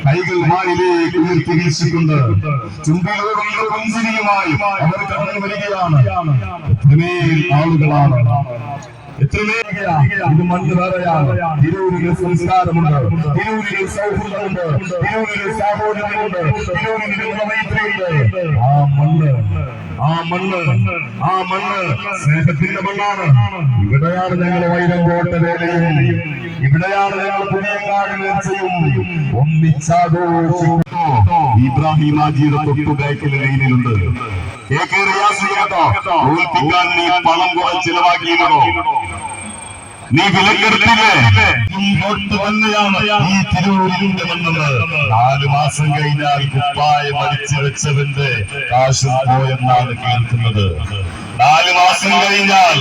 കൈകൾ വാനിലേക്ക് ഉയർത്തി വീശിക്കൊണ്ട് ചുംബികളോടുള്ള പുഞ്ചിരിയുമായി അവർ കടന്നു വരികയാണ്. എത്രമേൽ ആളുകളാണ്, ഇത് മണ്ണ് വേറെയാണ്. തിരൂരിൽ സംസ്കാരമുണ്ട്, തിരൂരിൽ സൗഹൃദമുണ്ട്, തിരൂരിൽ സാഹോദര്യമുണ്ട്, തിരൂരിൽ മൈത്രിയുണ്ട്. ആ മണ്ണ് സ്നേഹത്തിന്റെ മണ്ണാണ്. ഇവിടെയാണ് ഞങ്ങൾ വൈരങ്കോട്ട വേലയും, ഇവിടെയാണ് ഞങ്ങൾ പുതിയങ്ങാടി നേർച്ചയും ഒന്നിച്ചാഘോഷിക്കുന്നു. ഇബ്രാഹിം ഹാജിയുടെ തൊട്ടു ബാക്കിലെ ലൈനിലുണ്ട്. KK റിയാസ് കേട്ടോ, തോൽപ്പിക്കാൻ നീ പണം കുറെ ചിലവാക്കിയിരുന്നോ? നീ വിലക്കെടുത്തില്ലേ? തന്നെയാണ് ഈ തിരൂരിന്റെ മണ്ണെന്ന്. 4 മാസം കഴിഞ്ഞാൽ കുപ്പായം അടിച്ചു വെച്ചവന്റെ കാശും പോയെന്നാണ് കേൾക്കുന്നത്. 4 മാസം കഴിഞ്ഞാൽ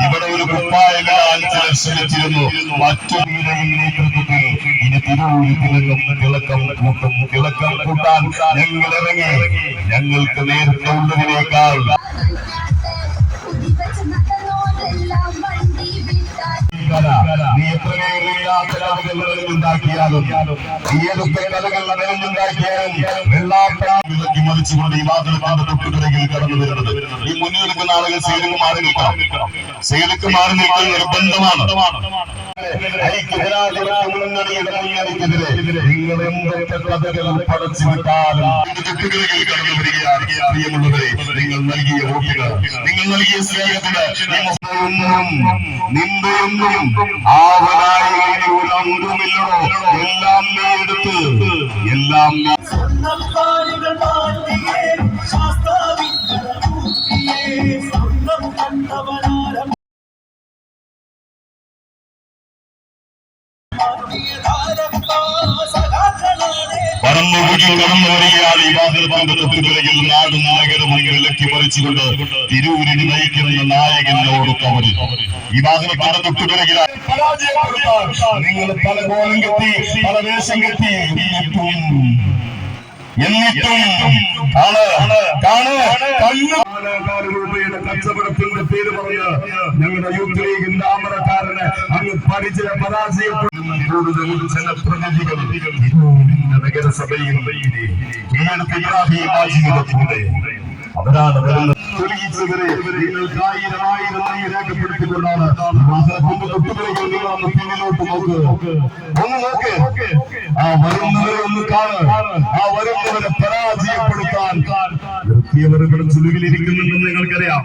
ഇവിടെ ഒരു കുപ്പായമിടാൻ ചിലർ ശ്രമിച്ചിരുന്നു. മറ്റു നേതൃത്വത്തിൽ ഇനി തിരൂരിലും തിളക്കം കൂട്ടാൻ ഞങ്ങൾ ഇറങ്ങി. ഞങ്ങൾക്ക് നേരത്തെ ഉള്ളതിനേക്കാൾ നീ എത്ര ഉണ്ടാക്കിയാലും ഏതൊക്കെ കലകൾ മെനഞ്ഞുണ്ടാക്കിയാലും വെള്ളാപ്പി മറിച്ചുകൊണ്ട് ഈ വാതിൽക്കാരുടെ തൊട്ടുപിറകിൽ കടന്നു വരുന്നത്. ഈ മുന്നിൽ നിൽക്കുന്ന ആളുകൾ സൈഡിലേക്ക് മാറി നിൽക്കണം. സൈഡിലേക്ക് മാറി നിൽക്കൽ നിർബന്ധമാണ്. നിങ്ങൾ എന്തൊക്കെ കഥകൾ പടച്ചുവിട്ടാലും തൊട്ടുപിറകിൽ കടന്നു വരികയാണ്. പ്രിയമുള്ളവരെ, നിങ്ങൾ നൽകിയ വോട്ടുകൾ, നിങ്ങൾ നൽകിയ സ്നേഹത്തിന് നിന്റെയൊന്നും ആവലായി ഒരംഗമില്ലടോ. എല്ലാം നീ എടുത്ത്, എല്ലാം കടന്നു വരികയാണ്. ഈ വാതിൽപ്പാന്റെ തൊട്ടുപിറകിൽ നാടും നഗരവും വിലക്കി മറിച്ചുകൊണ്ട് തിരൂരിന് നയിക്കുന്ന നായകനോട് കവറി. ഈ വാതിൽപ്പാന്റെ തൊട്ടുപിറകിൽ നിങ്ങൾ പല കോലം കെട്ടി, പല വേഷം കെട്ടി, എന്നിട്ടും രൂപയുടെ കച്ചവടത്തിന്റെ പേര് പറഞ്ഞ് ഞങ്ങളുടെ യൂത്ത് ലീഗിന്റെ ആമറക്കാരന് അങ്ങ് പരിചയ പരാജയപ്പെടുന്ന കൂടുതൽ ജനപ്രതിനിധികൾ നഗരസഭയിൽ ഇബ്രാഹിം ഹാജിയുടെ കൂടെ അവരാണ് വരുന്നത്. നിങ്ങൾക്ക് 1000 രേഖപ്പെടുത്തിക്കൊണ്ടാണ് പിന്നിലോട്ട് നോക്ക്. ആ വരുന്നവരെ ഒന്ന് കാണുക. ആ വരുന്നവരെ പരാജയപ്പെടുത്താൻ നിർത്തിയവരുടെ ചുരുവിലിരിക്കുന്നുണ്ടെന്ന് നിങ്ങൾക്കറിയാം.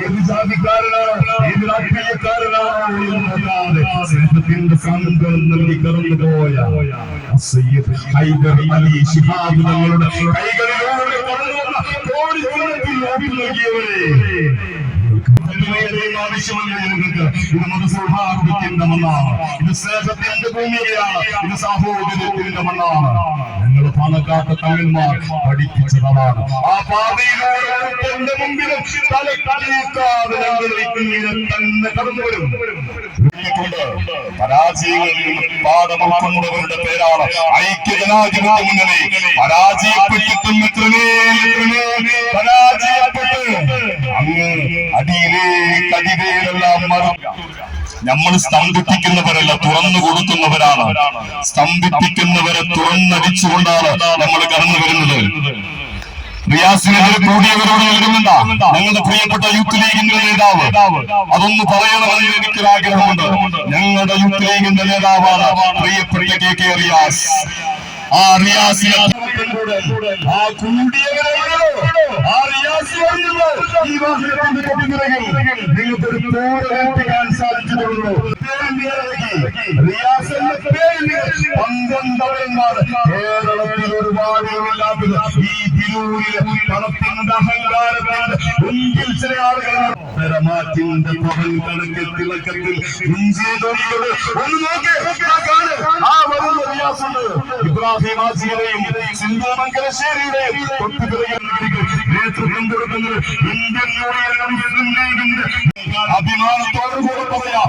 ഏത് ജാതിക്കാരനാണ്, ഏത് രാഷ്ട്രീയക്കാരനാണ് എന്നല്ലാതെ സ്നേഹത്തിന്റെ സാന്ത്വനം നൽകി കടന്നുപോയ സയ്യിദ് ഹൈദർ അലി ശിഹാബ് തങ്ങളുടെ കൈകളിലൂടെ ആവശ്യമല്ല നിങ്ങൾക്ക്. ഇത് മതസൗഹാർദ്ദത്തിന്റെ മണ്ണാണ്, ഇത് സ്നേഹത്തിന്റെ ഭൂമികയാണ്, ഇത് സാഹോദര്യത്തിന്റെ മണ്ണാണ്. ഞങ്ങൾ പാലക്കാട്ട് തമിഴ്മാർ പഠിപ്പിച്ചതാണ്. ആ പാതയിലൂടെ മുമ്പിലും തന്നെ കടന്നു വരും. പരാജയങ്ങളിൽ പാഠം ഉൾക്കൊണ്ടവരുടെ പേരാണ് ഐക്യജനാധിപത്യ മുന്നണി. പരാജയപ്പെട്ടിട്ടും പരാജയപ്പെട്ട് അങ്ങ് അടിയിലേക്കെല്ലാം നമ്മൾ സ്തംഭിപ്പിക്കുന്നവരല്ല, തുറന്നു കൊടുക്കുന്നവരാണ്. സ്തംഭിപ്പിക്കുന്നവരെ തുറന്നടിച്ചുകൊണ്ടാണ് നമ്മൾ കടന്നു വരുന്നത്. റിയാസിനെതിരെ കൂടിയവരോട് നൽകുന്നുണ്ട് ഞങ്ങളുടെ പ്രിയപ്പെട്ട യൂത്ത് ലീഗിന്റെ നേതാവ്. അതൊന്ന് പറയണമെന്ന് എനിക്കൊരാഗ്രഹമുണ്ട്. ഞങ്ങളുടെ യൂത്ത് ലീഗിന്റെ നേതാവാണ് പ്രിയപ്പെട്ട KK റിയാസ്. ആ റിയാസിനെ സാധിച്ചിട്ടുള്ളൂ. കേരളത്തിൽ ഒരുപാട് ഈ തിരൂരിലെ പണത്തിന്റെ അഹങ്കാരത്തിന്റെ മുൻപിൽ ചില ആളുകൾ പെരമാറ്റിന്റെ പകൽ കണക്കിൽ തിളക്കത്തിൽ ഒന്ന് നോക്കി ആ വരുന്ന റിയാസുണ്ട്. ഇബ്രാഹിം ഹാജിയുടെയും സിന്ധു മംഗലശ്ശേരിയുടെയും നേതൃത്വം കൊടുക്കുന്നത് ഇന്ത്യൻ യൂണിയൻ മുസ്ലിം ലീഗിന്റെ അഭിമാനത്തോടുകൂടെ പറയാം.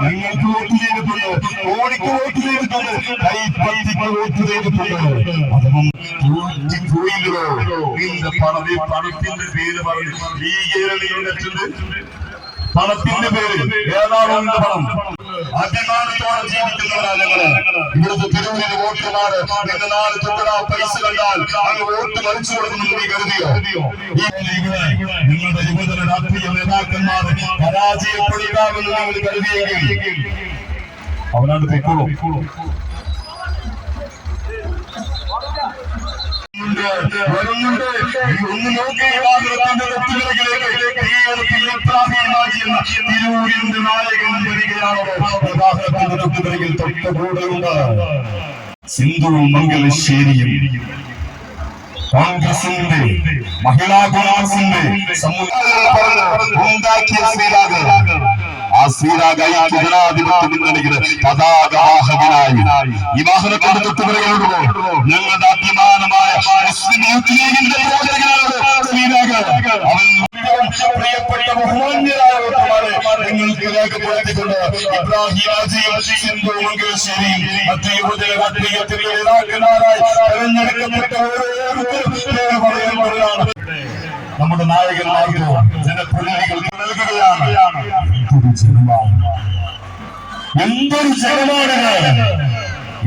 ഞങ്ങൾക്ക് വോട്ട് ചെയ്തിട്ടുണ്ട്, കോടിക്ക് വോട്ട് ചെയ്തിട്ടുണ്ട്, കൈപ്പത്തിക്ക് വോട്ട് ചെയ്തിട്ടുണ്ട്. അതൊന്നും തോറ്റിപ്പോയില്ലോ. നിന്റെ പണത്തിന്റെ പേര് പറഞ്ഞു പണത്തിന്റെ പേര് ഏതാണോ പണം. അഭിമാനത്തോടെ ജീവിക്കുന്നവരാ ഞങ്ങള്. ഇവിടുത്തെ തിരുവനന്തപുരം വോട്ടർമാര് ഇന്ന് നാല് തുകടാ പൈസ കണ്ടാൽ അങ്ങ് വോട്ട് മറിച്ചു കൊടുക്കുമെന്ന് നീ കരുതിയോ? ഇവിടെ നിങ്ങളുടെ യുവജന രാഷ്ട്രീയ നേതാക്കന്മാർ പരാജയപ്പെടുത്താമെന്ന് നിങ്ങൾ കരുതിയെങ്കിൽ അവനാണ് പൊയ്ക്കോളൂ. വരുന്നുണ്ട്. ഒന്ന് നോക്കി വാഹനത്തിന്റെ തിരൂരിന്റെ നായകൻ വരികയാണോ? വാഹനത്തിന്റെ തൊട്ടുപിറകിൽ തൊട്ടുകൂടെയുണ്ട് സിന്ധു മംഗലശ്ശേരിയും കോൺഗ്രസിന്റെ മഹിളാ കോൺഗ്രസിന്റെ ഉണ്ടാക്കിയ ശ്രീരാഗ്. ആ ശ്രീരാഗ് ജനാധിപത്യ മുന്നണിയുടെ പതാകവാഹകനായി ഈ വാഹനത്തിന്റെ തൊട്ടുപിറകിലുണ്ടോ ഞങ്ങളുടെ അഭിമാനമായ മുസ്ലിം യൂത്ത് ലീഗിന്റെ ശ്രീരാഗ്. അവൻ പ്രിയപ്പെട്ട ബഹുമാന്യരായ വോട്ടർമാരെ നിങ്ങൾക്ക് രേഖപ്പെടുത്തിക്കൊണ്ട് ഇബ്രാഹിം ഹാജിയും സിന്ധു മംഗലശ്ശേരിയും മറ്റ് യുവജന രാഷ്ട്രീയത്തിന്റെ നേതാക്കന്മാരായി തെരഞ്ഞെടുക്കപ്പെട്ട ഓരോരുത്തരും പേര് പറയുന്നവരാണ്. നമ്മുടെ നായകന്മാർക്ക് ജനപ്രതിനിധികൾക്ക് നൽകുകയാണ്. എന്തൊരു ജനമാണിത്!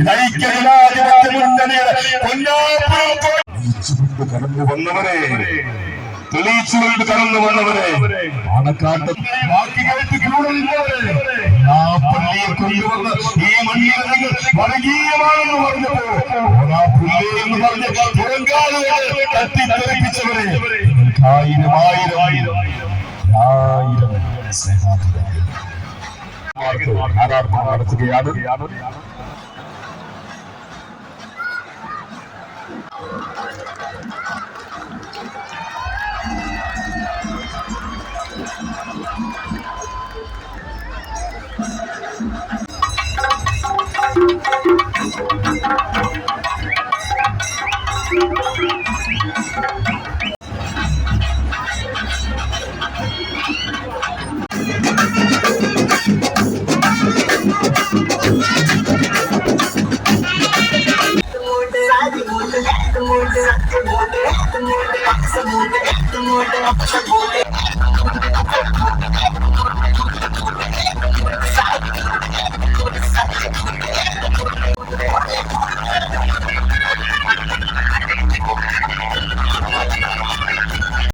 ഇത് ഐക്യജനാധിപത്യ മുന്നണിയുടെ കടന്നു വന്നവരെ, തെളിയിച്ചുകൊണ്ട് കടന്നു വന്നവരെ, പാണക്കാട്ട് ബാക്കി കേട്ട് കൂടെ നിന്നവരെ, ആ പള്ളിയെ കൊണ്ടുവന്ന് ഈ മണ്ണിൽ നിങ്ങൾ വർഗീയമാണെന്ന് പറഞ്ഞപ്പോ ആ പുള്ളി എന്ന് പറഞ്ഞ് പുറങ്കാലുകളെ തട്ടിത്തെറിപ്പിച്ചവരെ, ആയിരം ആയിരം ആയിരം ആയിരം ആരാധന നടത്തുകയാണ്. Come on,